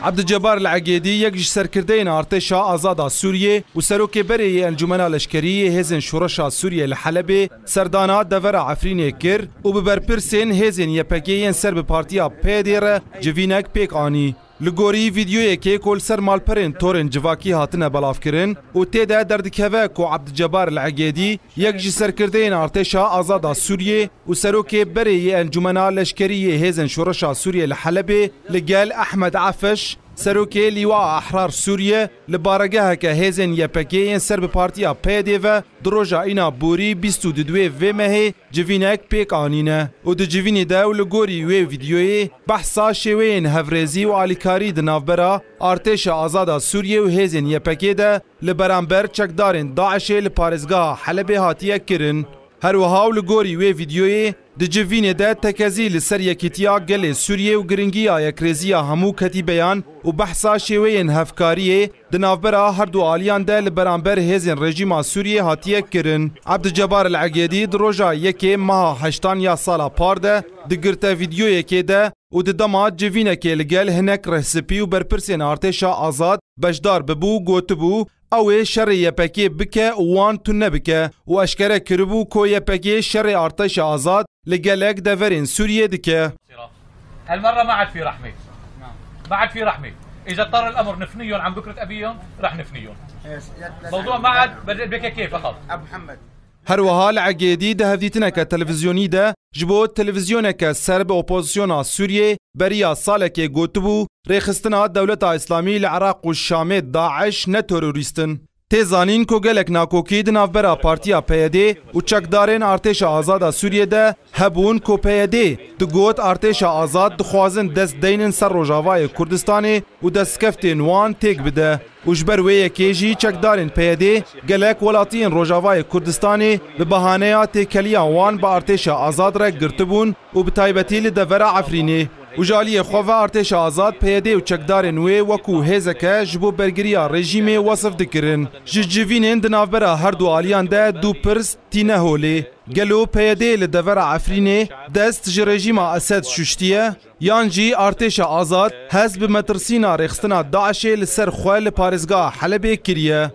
عبد الجبار العقيدي یک جی سرکردین ارتشا آزادا سوریه و سروک بری انجمن لشکری هزن شورشا سوریه لحلب سردانا دور عفرین کر و ببرپرسین هزن یپکیین سر به پارتیا پیدیر جوینک پیک آنی. لگوری ویدیوی که کل سر مالپرین تورن جواکی هاتنه بلاف کرن و تیده دردکوه که عبد الجبار العقیدی یک جی سرکردین ارتشا آزادا سوریه و سروک بری انجمن لشکری هزن شورشا سوریه لحلب لگل احمد عفش سروکی لیوا احرار سوریه لبارگاه که هزن یپکیین سر به پارتیا پیده و دروژا اینا بوری 22 و مه جوینک پیک آنینه و دو جوینی ده و لگوری و ویدیوی بحثا شوین هفرزی و آلیکاری دنافبرا ارتش آزادا سوریه و هزن یپکی ده لبرانبر چکدارن داعش لپارزگاه حلب هاتیه کرن. هر وها و لگوری و ویدیوی د جوینه ده تکزی لسر یکیتیا گل سوریه و گرنگیا یکریزیا همو کتی بیان و بحثا شوین هفکاریه د نافبرا هر دو آلیان ده لبرانبر هزن رژیم سوریه هاتیه کرن. عبد الجبار العقیدی در روژا یکی ماه 8 یا سالا پارده دگرته ویدیو یکی ده و د دما جوینه که لگل هنک رهسپی و برپرسین ارتشا آزاد بشدار ببو گوتبو او شر یپکی بکه وان تو نبکه و اشکره کربو کو یپکی شر ارتش آزاد لگلک دورین سوریه دکه. هالمره ما عاد في رحمه، ما عاد في رحمه، اذا اضطر الامر نفنيهم عن بكره ابيهم رح نفنيهم. موضوع ما عاد بكى كيف فقط. ابو محمد هر وها العقیدی ده هفدیتنه که تلویزیونی ده جبو تلویزیونه که سرب اپوزیسیونا سوریه بریا ساله که گوتبو ریخستنا دولت اسلامی لعراق و شام داعش نه تروریستن. تیزانین کو گلک ناکوکی دناف برا پارتیا پیده و چکدارین ارتش آزاد سوریه ده هبون کو پیده دو گوت ارتش آزاد دخوازن دست دینن سر روجاوای کردستانی و دست کفتین وان تیک بده و جبر وی کیجی چکدارین پیده گلک ولاتین روجاوای کردستانی به بهانه تکلیا وان با ارتش آزاد را گرتبون و به تایبتی لدورا عفرینی و جالی خواه ارتش آزاد پیده و چکدارن وی وکو هزکه جبو برگریا رژیم وصف دکرن. جوینین دنافبرا هر دو آلیان ده دو پرس تینه هولی. گلو پیده لدور عفرینه دست جی رژیم اسد ششتیه یانجی ارتش آزاد حزب مترسینا رخستنا داعش لسر خواه لپارزگاه حلب کریه.